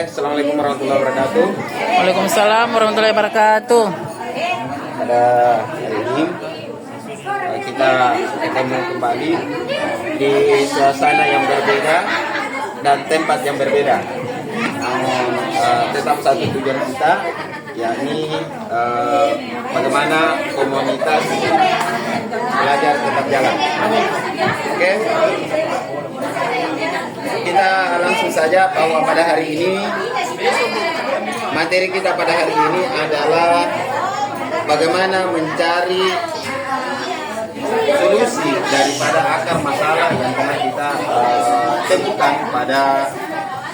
Assalamualaikum warahmatullahi wabarakatuh. Waalaikumsalam warahmatullahi wabarakatuh. Pada hari ini kita ketemu kembali di suasana yang berbeda dan tempat yang berbeda. Namun tetap satu tujuan kita, yakni bagaimana komunitas belajar tetap jalan. Oke. Kita langsung saja bahwa pada hari ini materi kita pada hari ini adalah bagaimana mencari solusi daripada akar masalah yang pernah kita temukan pada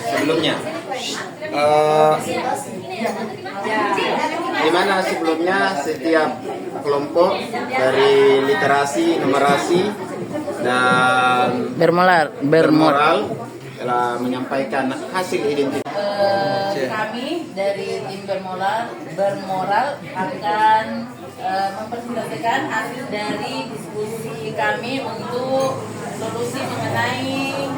sebelumnya. Di mana sebelumnya setiap kelompok dari literasi, numerasi, dan bermoral telah menyampaikan hasil identitas. Kami dari tim bermoral akan mempresentasikan hasil dari diskusi kami untuk solusi mengenai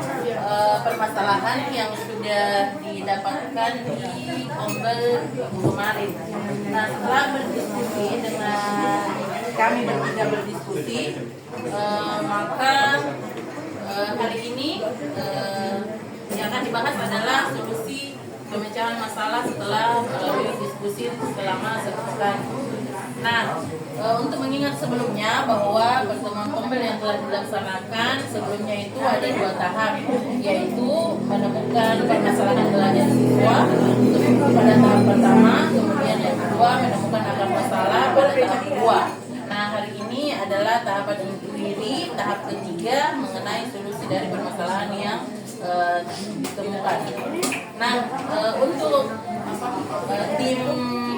permasalahan yang sudah didapatkan di Ombel kemarin. Nah, setelah berdiskusi dengan kami bertiga maka hari ini yang akan dibahas adalah solusi pemecahan masalah setelah melalui diskusi selama 1 pekan. Nah, untuk mengingat sebelumnya bahwa pertemuan Ombel yang telah dilaksanakan sebelumnya itu ada 2 tahap, yaitu menemukan permasalahan belajar siswa pada tahap pertama, kemudian yang kedua menemukan akar masalah pada tahap kedua. Nah, hari ini adalah tahapan inquiry, tahap ketiga mengenai solusi dari permasalahan yang ditemukan. Nah, untuk tim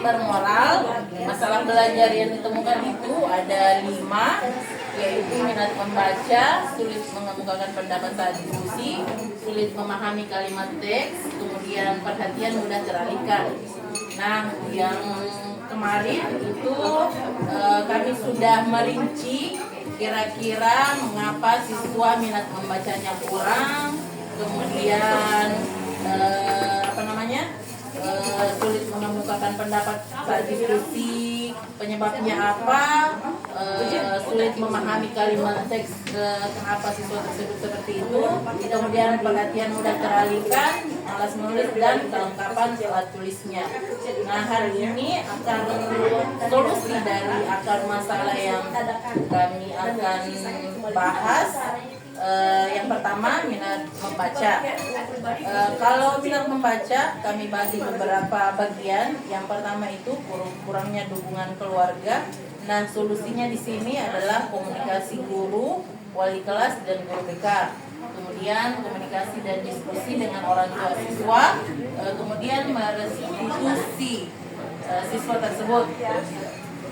bermoral, masalah belajar yang ditemukan itu ada 5, yaitu minat membaca, sulit mengemukakan pendapat saat diskusi, sulit memahami kalimat teks, kemudian perhatian mudah teralihkan. Nah, yang kemarin itu kami sudah merinci kira-kira mengapa siswa minat membacanya kurang, kemudian sulit mengemukakan pendapat saat diskusi, penyebabnya apa, sulit memahami kalimat teks, kenapa siswa tersebut seperti itu, kemudian perhatian mudah teralihkan, malas menulis, dan kelengkapan alat tulisnya. Nah, hari ini akan solusi dari akar masalah yang kami akan bahas. Yang pertama, minat membaca. Kalau minat membaca kami bagi beberapa bagian. Yang pertama itu kurangnya dukungan keluarga. Nah, solusinya di sini adalah komunikasi guru, wali kelas, dan guru BK. Kemudian komunikasi dan diskusi dengan orang tua siswa. Kemudian merestitusi siswa tersebut.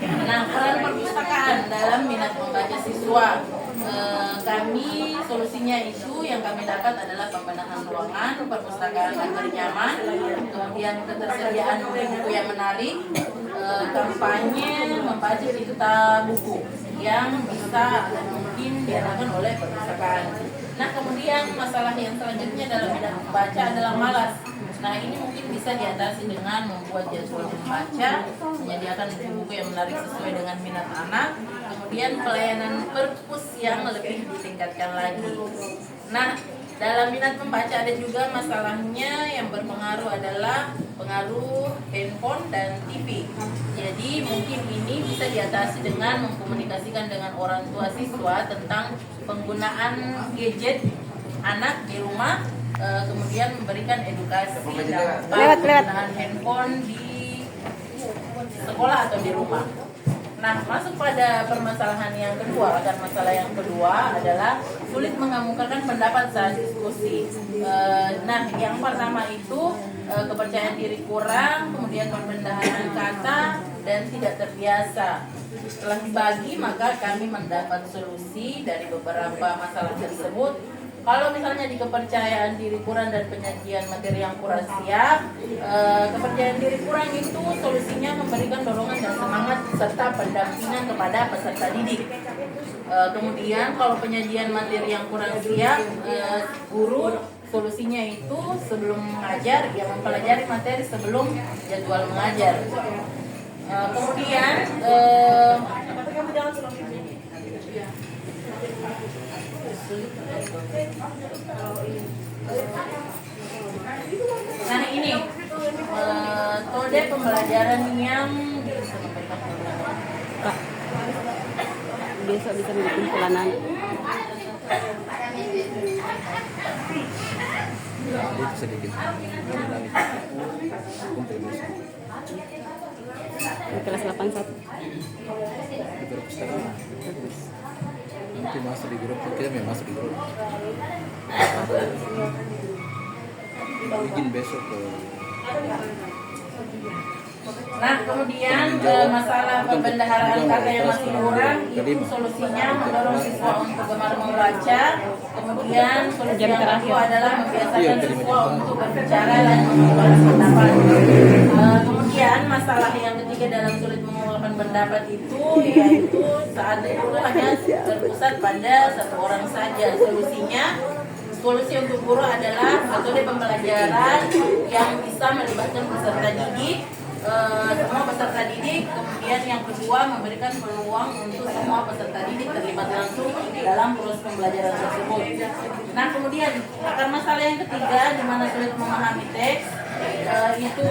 Nah, peran perpustakaan dalam minat membaca siswa, kami solusinya itu yang kami dapat adalah pembenahan ruangan, perpustakaan agar nyaman, kemudian ketersediaan buku-buku yang menarik, kampanye membaca cita buku yang bisa dan mungkin diadakan oleh perpustakaan. Nah, kemudian masalah yang selanjutnya dalam minat membaca adalah malas. Nah, ini mungkin bisa diatasi dengan membuat jadwal membaca, menyediakan buku-buku yang menarik sesuai dengan minat anak, kemudian pelayanan perpus yang lebih ditingkatkan lagi. Nah, dalam minat membaca ada juga masalahnya yang berpengaruh adalah pengaruh handphone dan TV. Jadi mungkin ini bisa diatasi dengan mengkomunikasikan dengan orang tua siswa tentang penggunaan gadget anak di rumah, kemudian memberikan edukasi tentang penggunaan handphone di sekolah atau di rumah. Nah, masuk pada permasalahan yang kedua. Akan masalah yang kedua adalah sulit mengemukakan pendapat saat diskusi. Nah, yang pertama itu kepercayaan diri kurang, kemudian pembendaharaan kata, dan tidak terbiasa. Setelah dibagi, maka kami mendapat solusi dari beberapa masalah tersebut. Kalau misalnya di kepercayaan diri kurang dan penyajian materi yang kurang siap, kepercayaan diri kurang itu solusinya memberikan dorongan dan semangat serta pendampingan kepada peserta didik. Kemudian kalau penyajian materi yang kurang siap, guru solusinya itu sebelum mengajar, ya mempelajari materi sebelum jadwal mengajar. Kemudian nah ini metode pembelajaran yang bisa memberikan Kak, besok bisa bikin pelanan. Itu sedikit. Di kelas 81. Di grup sekarang. Nanti masuk di grup, kita memang masuk di grup. Bikin besok ke. Nah, kemudian masalah pembendaharaan kata yang masih kurang, itu solusinya mendorong siswa untuk gemar membaca. Kemudian solusi yang kedua adalah membiasakan siswa untuk berbicara dan mengungkapkan pendapat. Kemudian masalah yang ketiga dalam sulit mengungkapkan pendapat itu yaitu saat itu hanya terpusat pada satu orang saja. Solusi untuk guru adalah metode pembelajaran yang bisa melibatkan peserta didik, semua peserta didik. Kemudian yang kedua memberikan peluang untuk semua peserta didik terlibat langsung dalam proses pembelajaran tersebut. Nah, kemudian akar masalah yang ketiga di mana sulit memahami teks, itu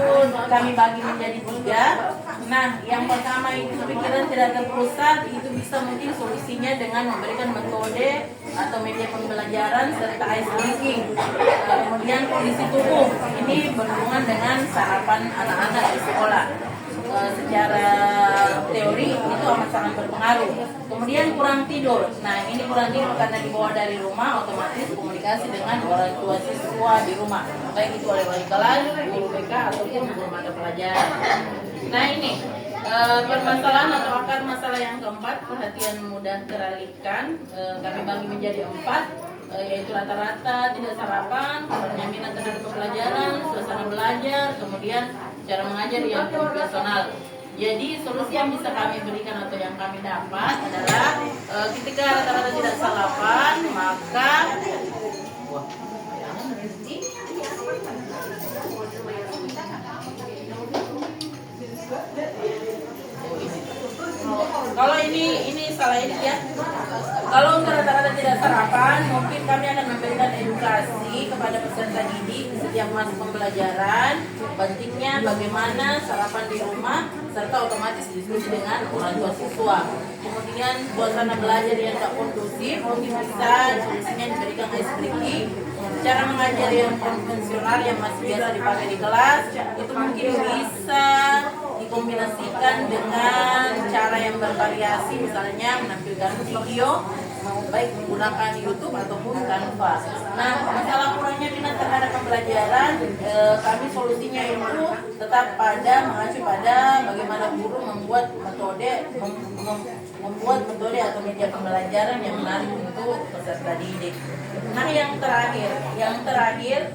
kami bagi menjadi 3. Nah, yang pertama itu pikiran tidak terpusat, itu bisa mungkin solusinya dengan memberikan metode atau media pembelajaran serta ice breaking. Kemudian kondisi tubuh ini berhubungan dengan sarapan anak-anak di sekolah. Secara teori itu amat sangat berpengaruh. Kemudian kurang tidur. Nah, ini kurang tidur karena dibawa dari rumah, otomatis komunikasi dengan orang tua siswa di rumah, baik itu oleh wali kelas, guru BK ataupun guru mata pelajaran. Nah, ini permasalahan atau akar masalah yang keempat, perhatian mudah teralihkan. Kami bagi menjadi 4, yaitu rata-rata tidak sarapan, kurangnya minat terhadap pembelajaran, suasana belajar, kemudian cara mengajar yang personal. Jadi solusi yang bisa kami berikan atau yang kami dapat adalah ketika rata-rata tidak sarapan, maka kalau ini salah ini ya. Kalau untuk rata-rata tidak sarapan, mungkin kami akan memberikan edukasi kepada peserta didik setiap masuk pembelajaran, pentingnya bagaimana sarapan di rumah, serta otomatis diskusi dengan orang tua siswa. Kemudian suasana belajar yang tak kondusif, mungkin bisa solusinya diberikan ice breaking. Cara mengajar yang konvensional yang masih biasa dipakai di kelas, itu mungkin bisa dikombinasikan dengan cara yang bervariasi, misalnya menampilkan video, baik menggunakan YouTube ataupun Canva. Nah, masalah kurangnya minat terhadap pembelajaran, kami solusinya itu tetap mengacu pada bagaimana guru membuat metode atau media pembelajaran yang menarik untuk peserta didik. Nah, yang terakhir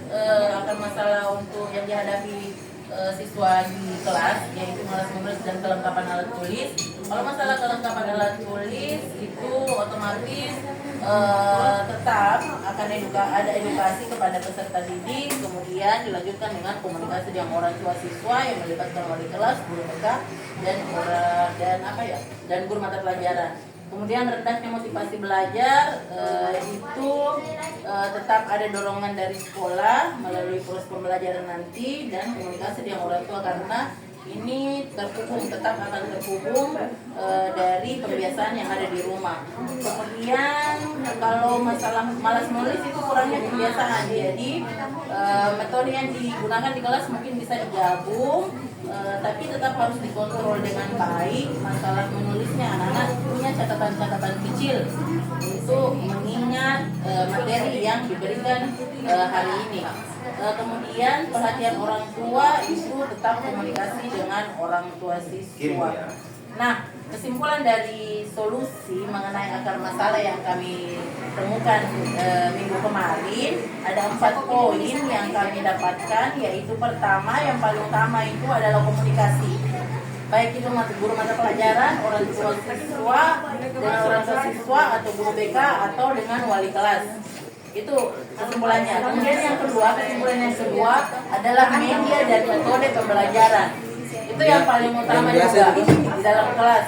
akan masalah untuk yang dihadapi siswa di kelas, yaitu malas menulis dan kelengkapan alat tulis. Kalau masalah kelengkapan alat tulis itu otomatis tetap akan ada edukasi kepada peserta didik, kemudian dilanjutkan dengan komunikasi dengan orang tua siswa yang melibatkan wali kelas, guru BK dan guru mata pelajaran. Kemudian rendahnya motivasi belajar, itu tetap ada dorongan dari sekolah melalui proses pembelajaran nanti dan komunikasi dengan orang tua, karena ini tetap akan terhubung dari kebiasaan yang ada di rumah. Kemudian kalau masalah malas menulis itu kurangnya kebiasaan, jadi metode yang digunakan di kelas mungkin bisa digabung, tapi tetap harus dikontrol dengan baik. Masalah menulisnya, anak-anak punya catatan-catatan kecil untuk mengingat materi yang diberikan hari ini. Kemudian perhatian orang tua itu tetap komunikasi dengan orang tua siswa. Nah, kesimpulan dari solusi mengenai akar masalah yang kami temukan minggu kemarin, ada 4 poin yang kami dapatkan, yaitu pertama, yang paling utama itu adalah komunikasi. Baik itu guru mata pelajaran, orang tua siswa, dengan orang tua siswa atau guru BK atau dengan wali kelas. Itu kesimpulannya. Kemudian kesimpulan yang kedua adalah media dan metode pembelajaran. Itu yang paling utama juga di dalam kelas.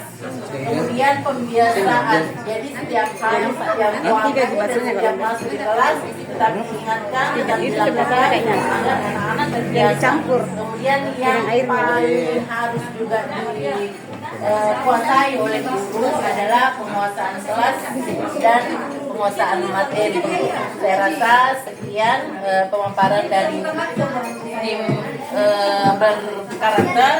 Kemudian pembiasaan. Jadi setiap hari, setiap waktu, dan setiap masuk di kelas kita ingatkan, kita dilakukan agar anak-anak terbiasa. Kemudian yang paling harus juga dikuasai oleh guru adalah penguasaan kelas dan penguasaan materi. Saya rasa sekian pemaparan dari tim berkarakter.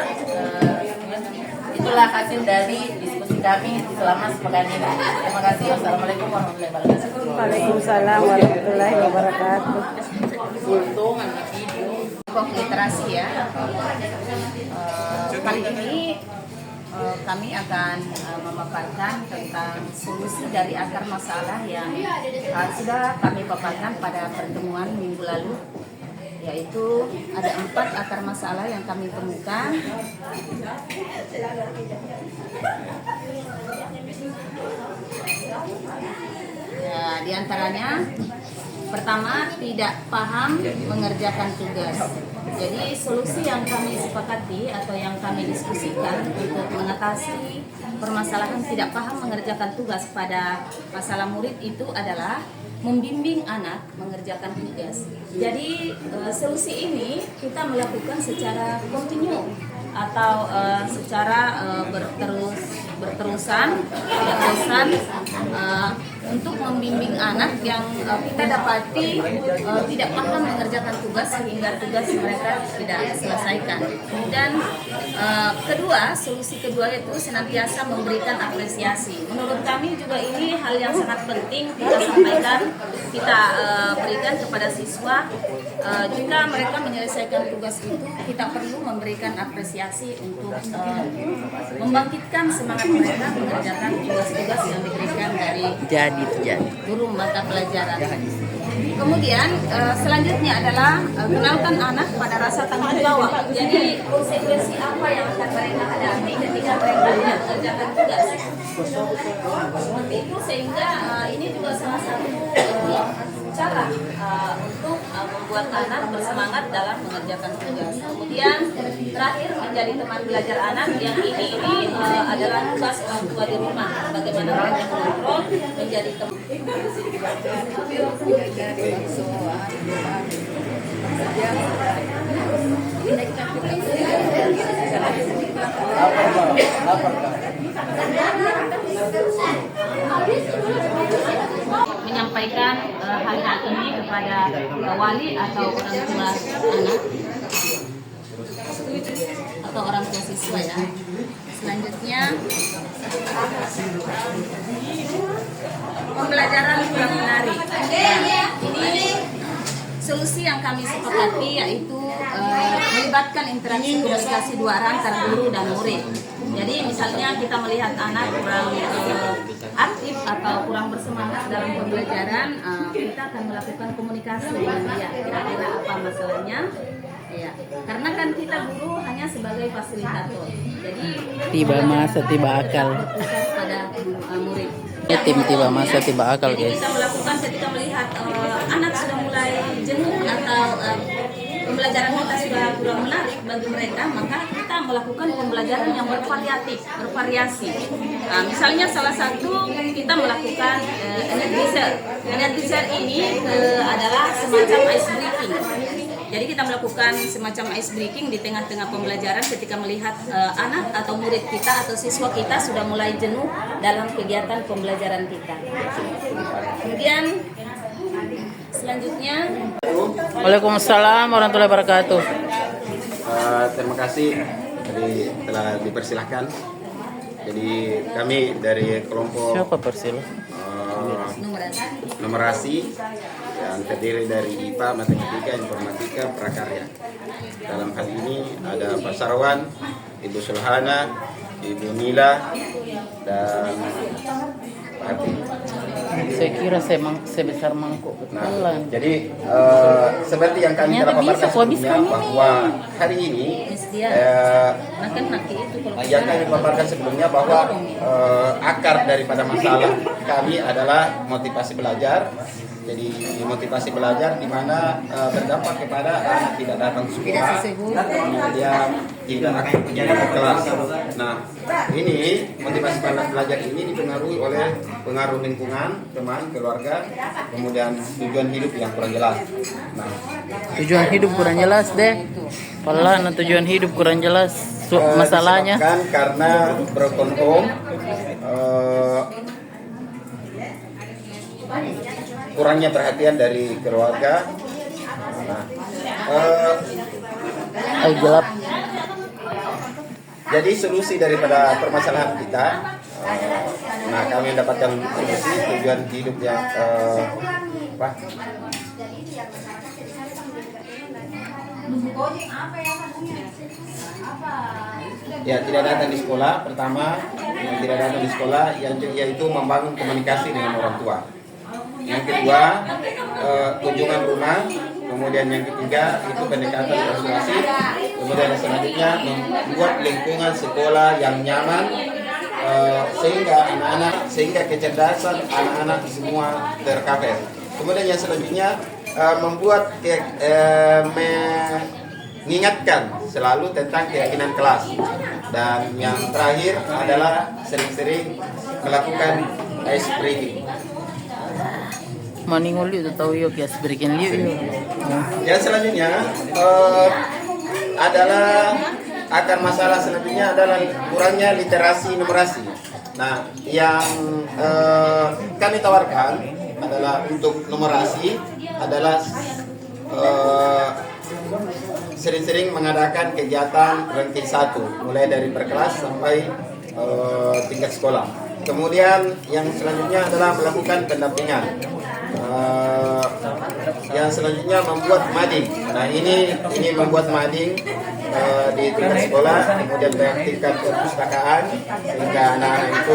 Itulah hasil dari diskusi kami selama sepekan ini. Terima kasih. Wassalamualaikum warahmatullahi wabarakatuh. Waalaikumsalam warahmatullahi wabarakatuh. Pokok literasi ya. Kali ini kami akan memaparkan tentang solusi dari akar masalah yang sudah kami paparkan pada pertemuan minggu lalu, yaitu ada 4 akar masalah yang kami temukan. Ya, di antaranya pertama, tidak paham mengerjakan tugas. Jadi solusi yang kami sepakati atau yang kami diskusikan untuk mengatasi permasalahan tidak paham mengerjakan tugas pada masalah murid itu adalah membimbing anak mengerjakan tugas. Jadi solusi ini kita melakukan secara kontinu atau secara berterusan untuk membimbing anak yang kita dapati tidak paham mengerjakan tugas sehingga tugas mereka tidak diselesaikan. Dan kedua, solusi kedua itu senantiasa memberikan apresiasi. Menurut kami juga ini hal yang sangat penting kita sampaikan, kita berikan kepada siswa. Jika mereka menyelesaikan tugas itu, kita perlu memberikan apresiasi untuk membangkitkan semangat mereka mengerjakan tugas-tugas yang diberikan dari guru mata pelajaran. Kemudian selanjutnya adalah kenalkan anak pada rasa tanggung jawab. Jadi konsekuensi apa yang akan mereka hadapi ketika mereka mengerjakan tugas. Seperti itu, sehingga ini juga salah satu cara untuk membuat anak bersemangat dalam mengerjakan tugas. Kemudian terakhir menjadi teman belajar anak, yang ini adalah tugas orang tua di rumah. Bagaimana mereka mengontrol menjadi teman. Menyampaikan hal ini kepada wali atau orang tua anak atau orang tua siswa ya. Selanjutnya, pembelajaran kurang menarik. Ini solusi yang kami sepakati yaitu melibatkan interaksi komunikasi dua arah antara guru dan murid. Jadi misalnya kita melihat anak kurang aktif atau kurang bersemangat dalam pembelajaran, kita akan melakukan komunikasi dengan dia. Kira-kira apa masalahnya? Ya, karena kan kita guru hanya sebagai fasilitator. Jadi tiba masa tiba akal. Berpusat pada murid. Ya, tiba masa tiba akal, Jadi guys. kita melakukan ketika melihat anak sudah mulai jenuh atau pembelajaran kita sudah kurang menarik bagi mereka, maka kita melakukan pembelajaran yang bervariasi. Misalnya salah satu kita melakukan energizer. Energizer ini adalah semacam ice breaking. Jadi kita melakukan semacam ice breaking di tengah-tengah pembelajaran ketika melihat anak atau murid kita atau siswa kita sudah mulai jenuh dalam kegiatan pembelajaran kita. Kemudian selanjutnya, Waalaikumsalam warahmatullahi wabarakatuh. Terima kasih telah dipersilahkan. Jadi kami dari kelompok Siapa persil? numerasi yang terdiri dari IPA, Matematika, Informatika, Prakarya. Dalam hal ini ada Pak Sarwan, Ibu Sulhana, Ibu Mila, dan Hati. Saya kira sebesar mangkuk betulan. Jadi seperti yang kami telah paparkan sebelumnya, bahwa hari ini yang kami paparkan sebelumnya bahwa akar daripada masalah kami adalah motivasi belajar Jadi motivasi belajar di mana berdampak kepada anak tidak datang sekolah, kemudian tidak aktif menjadi kelas. Nah, ini motivasi belajar ini dipengaruhi oleh pengaruh lingkungan, teman, keluarga, kemudian tujuan hidup yang kurang jelas. Nah, Tujuan hidup kurang jelas deh. Pelan, tujuan hidup kurang jelas. Masalahnya. disebabkan karena berkontom kurangnya perhatian dari keluarga. Nah, Gelap. jadi solusi daripada permasalahan kita, nah kami mendapatkan solusi tujuan hidup yang apa? Ya, tidak datang di sekolah. Pertama, yang tidak datang di sekolah yaitu membangun komunikasi dengan orang tua. Yang kedua, kunjungan rumah. Kemudian yang ketiga itu pendekatan persuasi. Kemudian selanjutnya membuat lingkungan sekolah yang nyaman, sehingga kecerdasan anak-anak semua tercover. Kemudian yang selanjutnya membuat mengingatkan selalu tentang keyakinan kelas. Dan yang terakhir adalah sering-sering melakukan ice breaking. Maningol yuk tahu yuk ya berikan yuk. Yang selanjutnya adalah akar masalah selanjutnya adalah kurangnya literasi numerasi. Nah, yang kami tawarkan adalah untuk numerasi adalah sering-sering mengadakan kegiatan ranking 1 mulai dari berkelas sampai tingkat sekolah. Kemudian yang selanjutnya adalah melakukan pendampingan. Yang selanjutnya membuat mading. Nah, ini membuat mading di tingkat sekolah, kemudian tingkat perpustakaan sehingga anak-anak itu